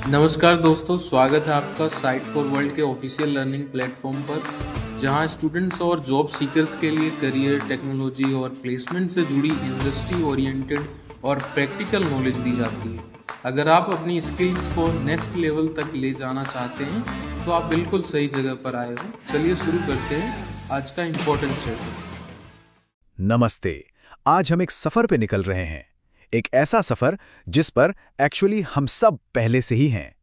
नमस्कार दोस्तों, स्वागत है आपका साइट फॉर वर्ल्ड के ऑफिशियल लर्निंग प्लेटफॉर्म पर, जहां स्टूडेंट्स और जॉब सीकर्स के लिए करियर, टेक्नोलॉजी और प्लेसमेंट से जुड़ी इंडस्ट्री ओरिएंटेड और प्रैक्टिकल नॉलेज दी जाती है। अगर आप अपनी स्किल्स को नेक्स्ट लेवल तक ले जाना चाहते हैं तो आप बिल्कुल सही जगह पर आए हो। चलिए शुरू करते हैं आज का इम्पोर्टेंट सेशन। नमस्ते। आज हम एक सफर पे निकल रहे हैं। एक ऐसा सफर जिस पर एक्चुअली हम सब पहले से ही हैं।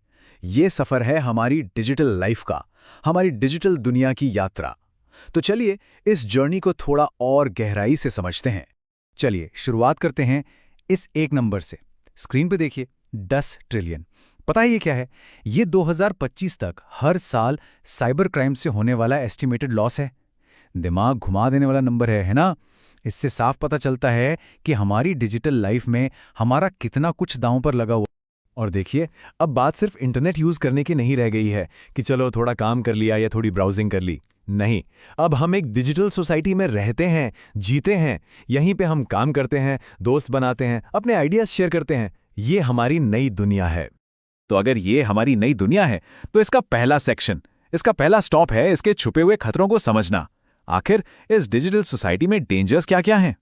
ये सफर है हमारी डिजिटल लाइफ का, हमारी डिजिटल दुनिया की यात्रा। तो चलिए इस जर्नी को थोड़ा और गहराई से समझते हैं। चलिए शुरुआत करते हैं इस एक नंबर से। स्क्रीन पे देखिए, 10 ट्रिलियन। पता है ये क्या है? ये 2025 तक हर साल साइबर क्राइम से होने वाला एस्टिमेटेड लॉस है। दिमाग घुमा देने वाला नंबर है ना? इससे साफ पता चलता है कि हमारी डिजिटल लाइफ में हमारा कितना कुछ दांव पर लगा हुआ। और देखिए, अब बात सिर्फ इंटरनेट यूज करने की नहीं रह गई है कि चलो थोड़ा काम कर लिया या थोड़ी ब्राउजिंग कर ली। नहीं, अब हम एक डिजिटल सोसाइटी में रहते हैं, जीते हैं। यहीं पे हम काम करते हैं, दोस्त बनाते हैं, अपने आइडियाज शेयर करते हैं। ये हमारी नई दुनिया है। तो अगर ये हमारी नई दुनिया है तो इसका पहला सेक्शन, इसका पहला स्टॉप है इसके छुपे हुए खतरों को समझना। आखिर इस डिजिटल सोसाइटी में डेंजर्स क्या क्या हैं?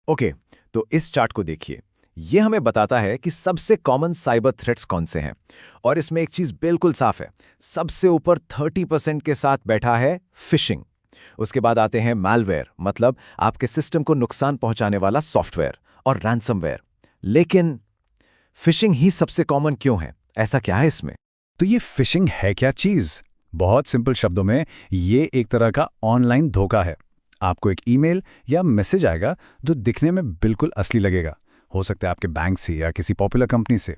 ओके, तो इस चार्ट को देखिए। ये हमें बताता है कि सबसे कॉमन साइबर थ्रेट्स कौन से हैं। और इसमें एक चीज बिल्कुल साफ है, सबसे ऊपर 30% के साथ बैठा है फिशिंग। उसके बाद आते हैं मैलवेयर, मतलब आपके सिस्टम को नुकसान पहुंचाने वाला सॉफ्टवेयर, और रैंसमवेयर। लेकिन फिशिंग ही सबसे कॉमन क्यों है? ऐसा क्या है इसमें? तो ये फिशिंग है क्या चीज? बहुत सिंपल शब्दों में ये एक तरह का ऑनलाइन धोखा है। आपको एक ईमेल या मैसेज आएगा जो दिखने में बिल्कुल असली लगेगा। हो सकता है आपके बैंक से या किसी पॉपुलर कंपनी से,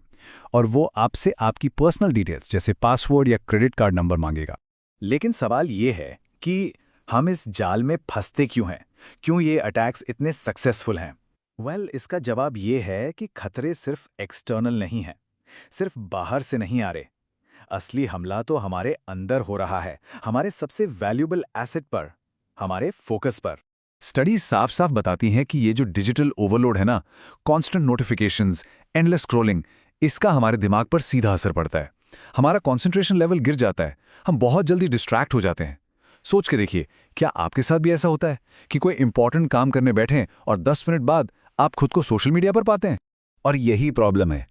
और वो आपसे आपकी पर्सनल डिटेल्स जैसे पासवर्ड या क्रेडिट कार्ड नंबर मांगेगा। लेकिन सवाल ये है कि हम इस जाल में फंसते क्यों हैं? क्यों ये अटैक्स इतने सक्सेसफुल हैं? इसका जवाब ये है कि खतरे सिर्फ एक्सटर्नल नहीं हैं, सिर्फ बाहर से नहीं आ रहे। असली हमला तो हमारे अंदर हो रहा है, हमारे सबसे वैल्यूएबल एसेट पर, हमारे फोकस पर। स्टडीज साफ साफ बताती हैं कि ये जो डिजिटल ओवरलोड है ना, कांस्टेंट नोटिफिकेशंस, एंडलेस स्क्रॉलिंग, इसका हमारे दिमाग पर सीधा असर पड़ता है। हमारा कंसंट्रेशन लेवल गिर जाता है, हम बहुत जल्दी डिस्ट्रैक्ट हो जाते हैं। सोच के देखिए, क्या आपके साथ भी ऐसा होता है कि कोई इंपॉर्टेंट काम करने बैठें और 10 मिनट बाद आप खुद को सोशल मीडिया पर पाते हैं? और यही प्रॉब्लम है।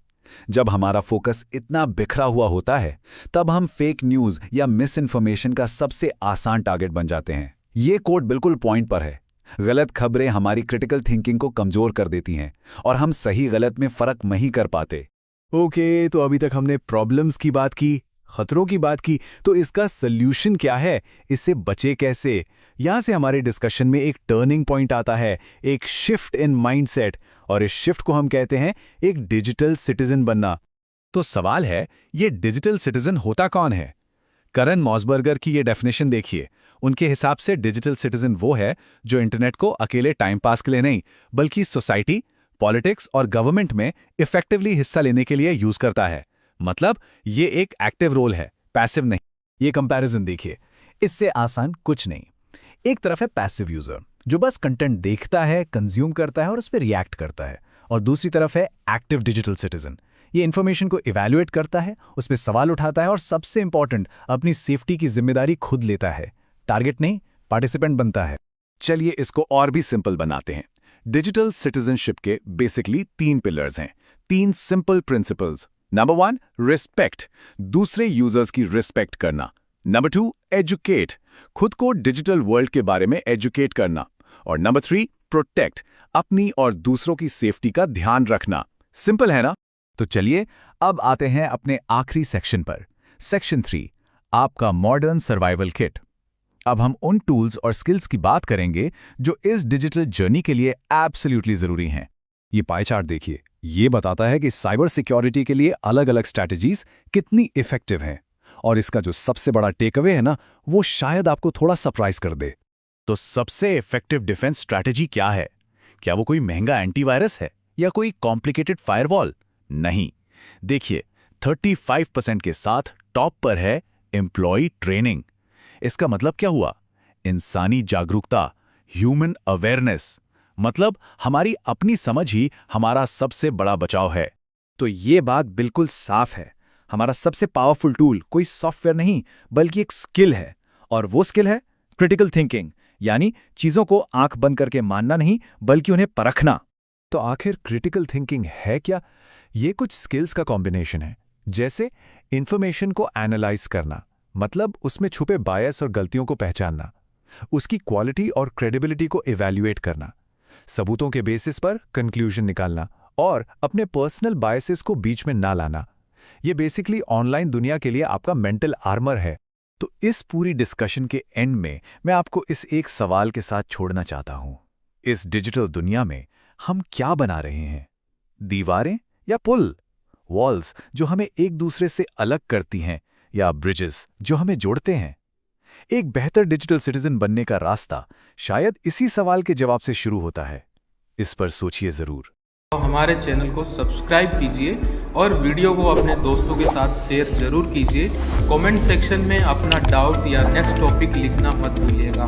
जब हमारा फोकस इतना बिखरा हुआ होता है, तब हम फेक न्यूज या मिस इन्फॉर्मेशन का सबसे आसान टारगेट बन जाते हैं। ये कोट बिल्कुल पॉइंट पर है। गलत खबरें हमारी क्रिटिकल थिंकिंग को कमजोर कर देती हैं और हम सही गलत में फर्क नहीं कर पाते। ओके, तो अभी तक हमने प्रॉब्लम्स की बात की, खतरों की बात की, तो इसका सल्यूशन क्या है? इससे बचे कैसे? यहां से हमारे डिस्कशन में एक टर्निंग पॉइंट आता है, एक शिफ्ट इन माइंडसेट, और इस शिफ्ट को हम कहते हैं एक डिजिटल सिटीजन बनना। तो सवाल है, ये डिजिटल सिटीजन होता कौन है? करन मॉसबर्गर की ये डेफिनेशन देखिए। उनके हिसाब से डिजिटल सिटीजन वो है जो इंटरनेट को अकेले टाइम पास के लिए नहीं, बल्कि सोसाइटी, पॉलिटिक्स और गवर्नमेंट में इफेक्टिवली हिस्सा लेने के लिए यूज करता है। मतलब ये एक एक्टिव रोल है, पैसिव नहीं। ये कंपैरिजन देखिए, इससे आसान कुछ नहीं। एक तरफ है पैसिव यूजर जो बस कंटेंट देखता है, कंज्यूम करता है और उस पर रिएक्ट करता है, और दूसरी तरफ है एक्टिव डिजिटल सिटीजन। ये इन्फॉर्मेशन को इवैल्यूएट करता है, उस पर सवाल उठाता है और सबसे इंपॉर्टेंट, अपनी सेफ्टी की जिम्मेदारी खुद लेता है। टारगेट नहीं, पार्टिसिपेंट बनता है। चलिए इसको और भी सिंपल बनाते हैं। डिजिटल सिटीजनशिप के बेसिकली 3 पिलर्स हैं, 3 सिंपल प्रिंसिपल्स। नंबर 1, रिस्पेक्ट, दूसरे यूजर्स की रिस्पेक्ट करना। नंबर 2, एजुकेट, खुद को डिजिटल वर्ल्ड के बारे में एजुकेट करना। और नंबर 3, प्रोटेक्ट, अपनी और दूसरों की सेफ्टी का ध्यान रखना। सिंपल है ना? तो चलिए अब आते हैं अपने आखिरी सेक्शन पर। सेक्शन 3, आपका मॉडर्न सर्वाइवल किट। अब हम उन टूल्स और स्किल्स की बात करेंगे जो इस डिजिटल जर्नी के लिए एब्सोल्युटली जरूरी हैं। ये पाई चार्ट देखिए, ये बताता है कि साइबर सिक्योरिटी के लिए अलग-अलग स्ट्रैटेजीज कितनी इफेक्टिव हैं। और इसका जो सबसे बड़ा टेक अवे है ना, वो शायद आपको थोड़ा सरप्राइज कर दे। तो सबसे इफेक्टिव डिफेंस स्ट्रैटेजी क्या है? क्या वो कोई महंगा एंटीवायरस है या कोई कॉम्प्लिकेटेड फायरवॉल? नहीं। देखिए, 35% के साथ टॉप पर है एम्प्लॉय ट्रेनिंग। इसका मतलब क्या हुआ? इंसानी जागरूकता, ह्यूमन अवेयरनेस। मतलब हमारी अपनी समझ ही हमारा सबसे बड़ा बचाव है। तो ये बात बिल्कुल साफ है, हमारा सबसे पावरफुल टूल कोई सॉफ्टवेयर नहीं बल्कि एक स्किल है, और वो स्किल है क्रिटिकल थिंकिंग, यानी चीजों को आंख बंद करके मानना नहीं बल्कि उन्हें परखना। तो आखिर क्रिटिकल थिंकिंग है क्या? ये कुछ स्किल्स का कॉम्बिनेशन है, जैसे इंफॉर्मेशन को एनालाइज करना, मतलब उसमें छुपे बायस और गलतियों को पहचानना, उसकी क्वालिटी और क्रेडिबिलिटी को इवैल्यूएट करना, सबूतों के बेसिस पर कंक्लूजन निकालना और अपने पर्सनल बायसेस को बीच में ना लाना। ये बेसिकली ऑनलाइन दुनिया के लिए आपका मेंटल आर्मर है। तो इस पूरी डिस्कशन के एंड में मैं आपको इस एक सवाल के साथ छोड़ना चाहता हूं। इस डिजिटल दुनिया में हम क्या बना रहे हैं? दीवारें या पुल? वॉल्स जो हमें एक दूसरे से अलग करती हैं, या ब्रिजेस जो हमें जोड़ते हैं? एक बेहतर डिजिटल सिटीजन बनने का रास्ता शायद इसी सवाल के जवाब से शुरू होता है। इस पर सोचिए जरूर। तो हमारे चैनल को सब्सक्राइब कीजिए और वीडियो को अपने दोस्तों के साथ शेयर जरूर कीजिए। कमेंट सेक्शन में अपना डाउट या नेक्स्ट टॉपिक लिखना मत भूलिएगा।